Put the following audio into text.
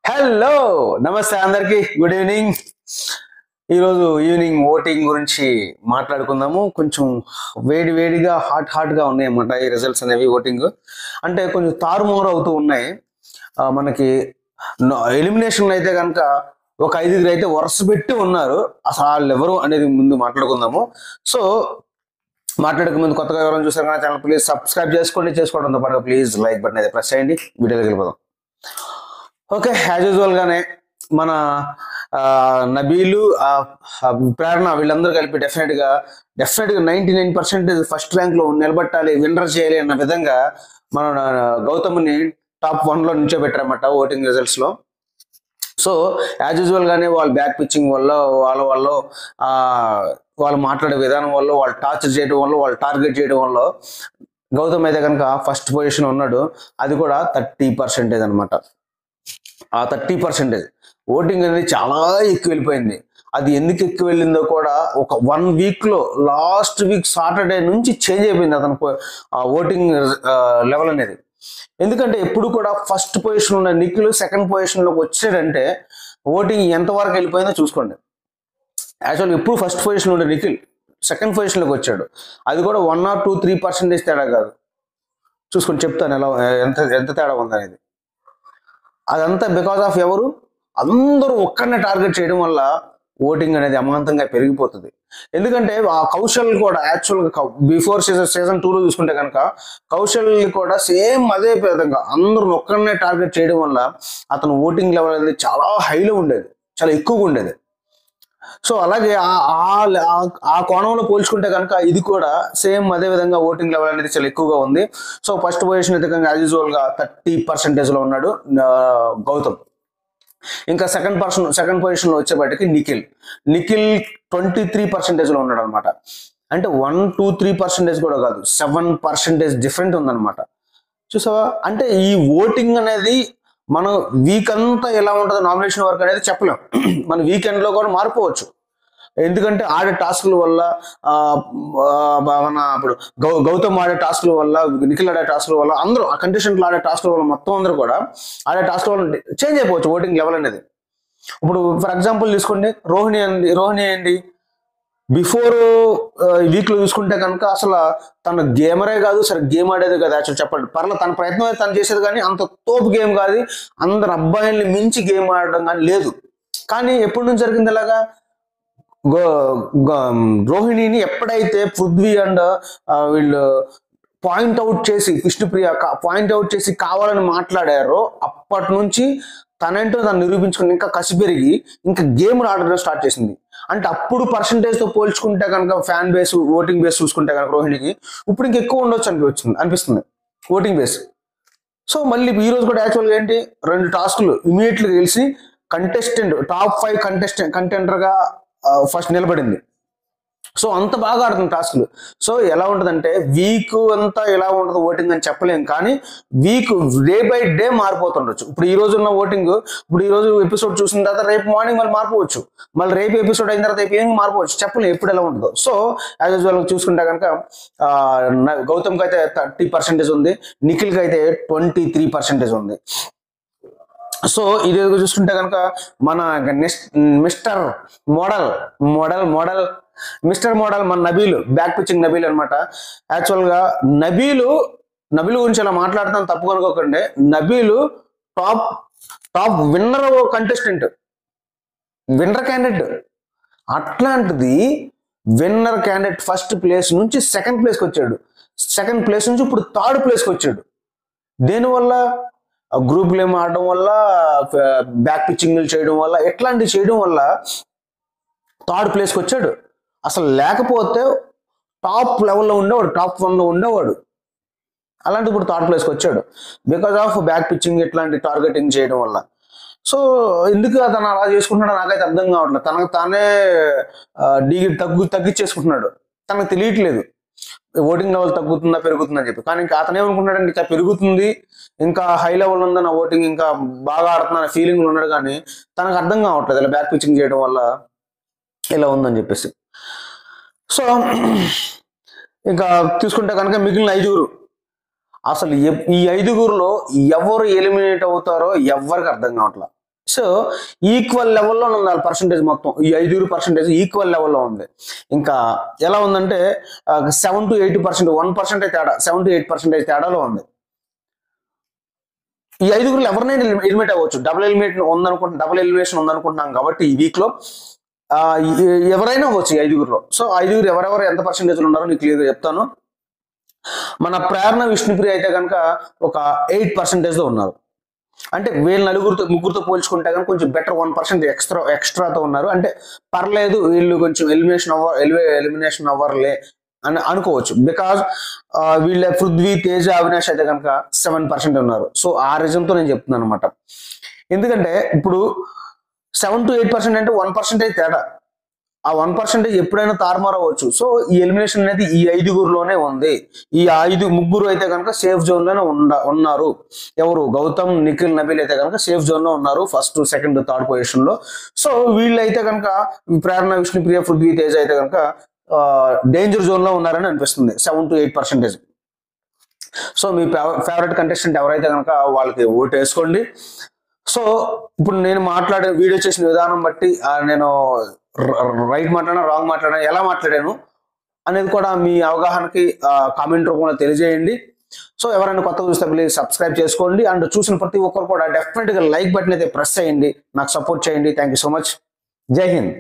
Hello నమస్తే అందరికి good evening. ఈరోజు ఈవినింగ్ ఓటింగ్ గురించి మాట్లాడుకుందాము. కొంచెం వేడిగా హాట్గా ఉన్నాయి అన్నమాట ఈ రిజల్ట్స్ అనేవి. ఓటింగ్ అంటే కొంచెం తారుమారు అవుతూ ఉన్నాయి. మనకి ఎలిమినేషన్ అయితే కనుక ఒక 5 అయితే వరుస పెట్టి ఉన్నారు. అసలు వాళ్ళు ఎవరు అనేది ముందు మాట్లాడుకుందాము. సో మాట్లాడక ముందు కొత్తగా ఎవరైనా చూసారు కానీ ఛానల్ ప్లీజ్ సబ్స్క్రైబ్ చేసుకోవడంతో పాటు ప్లీజ్ లైక్ బటన్ అయితే ప్రెస్ చేయండి. వీడియోకి వెళ్ళిపోదాం. ఓకే, యాజ్ యూజువల్ గానే మన నబీలు ప్రేరణ వీళ్ళందరూ కలిపి డెఫినెట్ గా 99% ఫస్ట్ ర్యాంక్ లో నిలబెట్టాలి, విన్నర్ చేయాలి అన్న విధంగా మన గౌతమ్ని టాప్ 1 లో నిల్చోబెట్టారన్నమాట ఓటింగ్ రిజల్ట్స్ లో. సో యాజ్ యూజువల్ గానే వాళ్ళ బ్యాక్ పిచ్చింగ్ వల్ల వాళ్ళు మాట్లాడే విధానం వల్ల, వాళ్ళు టార్చర్ చేయడం వల్ల, వాళ్ళు టార్గెట్ చేయడం వల్ల గౌతమ్ అయితే కనుక ఫస్ట్ పొజిషన్ ఉన్నాడు. అది కూడా 30% అనమాట. ఆ 30% ఓటింగ్ అనేది చాలా ఎక్కువ వెళ్ళిపోయింది. అది ఎందుకు ఎక్కువ వెళ్ళిందో కూడా ఒక 1 వీక్ లో లాస్ట్ వీక్ సాటర్డే నుంచి చేంజ్ అయిపోయింది అతను ఓటింగ్ లెవెల్ అనేది. ఎందుకంటే ఎప్పుడు కూడా ఫస్ట్ పొజిషన్ ఉన్న నిఖిల్ సెకండ్ పొజిషన్ లోకి వచ్చాడంటే ఓటింగ్ ఎంతవరకు వెళ్ళిపోయిందో చూసుకోండి. యాక్చువల్గా ఎప్పుడు ఫస్ట్ పొజిషన్ ఉండే నిఖిల్ సెకండ్ పొజిషన్ లోకి వచ్చాడు. అది కూడా 1 or 2, 3% తేడా కాదు. చూసుకొని చెప్తాను ఎలా ఎంత తేడా ఉందనేది. అదంతా బికాస్ ఆఫ్ ఎవరు, అందరూ ఒక్కరినే టార్గెట్ చేయడం వల్ల ఓటింగ్ అనేది అమాంతంగా పెరిగిపోతుంది. ఎందుకంటే ఆ కౌశల్ కూడా యాక్చువల్గా బిఫోర్ సీజన్ 2 లో చూసుకుంటే కనుక కౌశల్ కూడా సేమ్ అదే విధంగా అందరూ ఒక్కరినే టార్గెట్ చేయడం వల్ల అతను ఓటింగ్ లెవెల్ అనేది చాలా హైలో ఉండేది, చాలా ఎక్కువగా ఉండేది. సో అలాగే ఆ కోణంలో పోల్చుకుంటే కనుక ఇది కూడా సేమ్ అదే విధంగా ఓటింగ్ లెవెల్ అనేది చాలా ఎక్కువగా ఉంది. సో ఫస్ట్ పొజిషన్ అయితే కనుక యాజ్ యూజువల్ గా 30% లో ఉన్నాడు గౌతమ్. ఇంకా సెకండ్ పొజిషన్ లో వచ్చేపాటికి నిఖిల్ 23% లో ఉన్నాడు అనమాట. అంటే 1, 2, 3% కూడా కాదు, 7% డిఫరెంట్ ఉందన్నమాట. చూసావా? అంటే ఈ ఓటింగ్ అనేది మనం వీక్ అంతా ఎలా ఉంటుందో నామినేషన్ వర్క్ అనేది చెప్పలేం. మన వీకెండ్ లో కూడా మారిపోవచ్చు. ఎందుకంటే ఆడే టాస్క్ల వల్ల మన ఇప్పుడు గౌతమ్ ఆడే టాస్క్ల వల్ల, నిఖిల్ ఆడే టాస్క్ల వల్ల, అందరూ ఆ కంటెస్టెంట్లు ఆడే టాస్క్ల వల్ల మొత్తం అందరూ కూడా ఆడే టాస్క్ల వల్ల చేంజ్ అయిపోవచ్చు ఓటింగ్ లెవెల్ అనేది. ఇప్పుడు ఫర్ ఎగ్జాంపుల్ తీసుకోండి, రోహిణి ఏంటి బిఫోర్ వీక్ లో చూసుకుంటే కనుక అసలు తన గేమరే కాదు, సరే గేమ్ ఆడేది కాదు. యాక్చువల్ చెప్పండి పర్లేదు, తన ప్రయత్నం అయితే తను చేసేది కానీ అంత తోపు గేమ్ కాదు, అందరు అబ్బాయిల్ని మించి గేమ్ ఆడడం కానీ లేదు. కానీ ఎప్పటి నుంచి జరిగింది ఇలాగా, రోహిణిని ఎప్పుడైతే పృథ్వీ అండ్ వీళ్ళు పాయింట్అవుట్ చేసి, విష్ణుప్రియ పాయింట్అవుట్ చేసి కావాలని మాట్లాడారో అప్పటి నుంచి తనేంటో తను నిరూపించుకుని ఇంకా కసి పెరిగి ఇంకా గేమ్ ఆడడం స్టార్ట్ చేసింది. అంటే అప్పుడు పర్సంటేజ్తో పోల్చుకుంటే కనుక ఫ్యాన్ బేస్, ఓటింగ్ బేస్ చూసుకుంటే కనుక రోహిణికి ఇప్పుడు ఇంకా ఎక్కువ ఉండొచ్చు అనిపిస్తుంది ఓటింగ్ బేస్. సో మళ్ళీ ఈ రోజు కూడా యాక్చువల్గా ఏంటి, 2 టాస్క్లు ఇమీడియట్గా గెలిచి కంటెస్టెంట్ టాప్ 5 కంటెండర్గా ఫస్ట్ నిలబడింది. సో అంత బాగా ఆడుతుంది టాస్క్లు. సో ఎలా ఉంటుందంటే వీక్ అంతా ఎలా ఉంటుంది ఓటింగ్ అని చెప్పలేం, కానీ వీక్ డే బై డే మారిపోతుండొచ్చు. ఇప్పుడు ఈ రోజు ఉన్న ఓటింగ్, ఇప్పుడు ఈ రోజు ఎపిసోడ్ చూసిన తర్వాత రేపు మార్నింగ్ మళ్ళీ మారిపోవచ్చు, మళ్ళీ రేపు ఎపిసోడ్ అయిన తర్వాత రేపు ఏమి మారిపోవచ్చు, చెప్పలేం ఎప్పుడు ఎలా ఉంటుందో. సో యాజ్ యూజువల్ చూసుకుంటే కనుక గౌతమ్కి అయితే 30% ఉంది, నిఖిల్కి అయితే 23% ఉంది. సో ఇది చూసుకుంటే కనుక మన మిస్టర్ మోడల్ మన నబీలు, బ్యాక్ పిచ్చింగ్ నబీల్ అనమాట. యాక్చువల్గా నబీలు గురించి అలా మాట్లాడతాను తప్పు అనుకోకండి. Nabeel top winner contestant, winner candidate. అట్లాంటిది విన్నర్ క్యాండిడేట్ ఫస్ట్ ప్లేస్ నుంచి సెకండ్ ప్లేస్కి వచ్చాడు, సెకండ్ ప్లేస్ నుంచి ఇప్పుడు థర్డ్ ప్లేస్కి వచ్చాడు. దేనివల్ల? గ్రూప్ గేమ్ ఆడడం వల్ల, బ్యాక్ పిచ్చింగ్ చేయడం వల్ల, ఎట్లాంటివి చేయడం వల్ల థర్డ్ ప్లేస్కి వచ్చాడు. అసలు లేకపోతే టాప్ లెవెల్లో ఉండేవాడు, టాప్ 1లో ఉండేవాడు. అలాంటి ఇప్పుడు థర్డ్ ప్లేస్కి వచ్చాడు బికాస్ ఆఫ్ బ్యాక్ పిచ్చింగ్, ఇట్లాంటి టార్గెటింగ్ చేయడం వల్ల. సో ఎందుకు అతను అలా చేసుకుంటున్నాడో నాకైతే అర్థం కావట్లేదు. తనకు తానే తగ్గించేసుకుంటున్నాడు, తనకు తెలియట్లేదు ఓటింగ్ లెవెల్ తగ్గుతుందా పెరుగుతుందని చెప్పి. కానీ ఇంకా అతను ఏమనుకుంటున్నాడంటే ఇంకా పెరుగుతుంది, ఇంకా హై లెవెల్ ఉందా నా ఓటింగ్, ఇంకా బాగా ఆడుతున్నా ఫీలింగ్ ఉన్నాడు. కానీ తనకు అర్థం కావట్లేదు ఇలా బ్యాక్ పిచ్చింగ్ చేయడం వల్ల ఇలా ఉందని చెప్పేసి. సో ఇంకా తీసుకుంటే కనుక మిగిలిన 5 అసలు ఈ 5లో ఎవరు ఎలిమినేట్ అవుతారో ఎవరికి అర్థం కావట్లేదు. సో ఈక్వల్ లెవెల్లో ఉంది వాళ్ళ పర్సంటేజ్ మొత్తం. ఈ 5% ఈక్వల్ లెవెల్లో ఉంది. ఇంకా ఎలా ఉందంటే 7 to 8%, 1% తేడా, 7 to 8% తేడాలో ఉంది. ఈ 5 ఎవరినైనా ఎలిమినేట్ అవ్వచ్చు. డబుల్ ఎలిమినేషన్ ఉందనుకుంటున్నాం కాబట్టి ఈ వీక్ లో ఎవరైనా అవ్వచ్చు ఈ 5 సో 5 ఎవరెవరు ఎంత పర్సెంటేజ్ ఉన్నారో నీకు క్లియర్గా చెప్తాను. మన ప్రేరణ విష్ణుప్రియ అయితే కనుక ఒక 8% ఉన్నారు. అంటే వీళ్ళ ముగ్గురితో పోల్చుకుంటే కనుక కొంచెం బెటర్, 1% ఎక్స్ట్రాతో ఉన్నారు. అంటే పర్లేదు వీళ్ళు కొంచెం ఎలిమినేషన్ అవ్వర్లే అని అనుకోవచ్చు. బికాజ్ వీళ్ళ పృథ్వీ, తేజ, అవినాష్ అయితే కనుక 7% ఉన్నారు. సో ఆ రీజన్తో నేను చెప్తున్నాను అనమాట. ఎందుకంటే ఇప్పుడు 7 to 8% అంటే 1% తేడా. ఆ 1% ఎప్పుడైనా తారుమారవచ్చు. సో ఈ ఎలిమినేషన్ అనేది ఈ 5లోనే ఉంది. ఈ 5 అయితే కనుక సేఫ్ జోన్ లోనే ఉన్నారు. ఎవరు? గౌతమ్, నిఖిల్, నబీల్ అయితే కనుక సేఫ్ జోన్ లో ఉన్నారు, 1st, 2nd, 3rd పొజిషన్ లో. సో వీళ్ళు అయితే కనుక ప్రేరణ, విష్ణుప్రియ, పృథ్వీ, తేజ అయితే కనుక డేంజర్ జోన్ లో ఉన్నారని అనిపిస్తుంది, 7 to 8%. So me favourite contestant ఎవరైతే కనుక వాళ్ళకి ఓటు వేసుకోండి. సో ఇప్పుడు నేను వీడియో చేసిన విధానం బట్టి నేను రైట్ మాట్లాడినా, రాంగ్ మాట్లాడినా, ఎలా మాట్లాడాను అనేది కూడా మీ అవగాహనకి కామెంట్ రూపంలో తెలియజేయండి. సో ఎవరైనా కొత్తగా చూస్తే ప్లీజ్ సబ్స్క్రైబ్ చేసుకోండి. అండ్ చూసిన ప్రతి ఒక్కరు కూడా డెఫినెట్గా లైక్ బటన్ అయితే ప్రెస్ చేయండి, నాకు సపోర్ట్ చేయండి. Thank you so much. జై హింద్.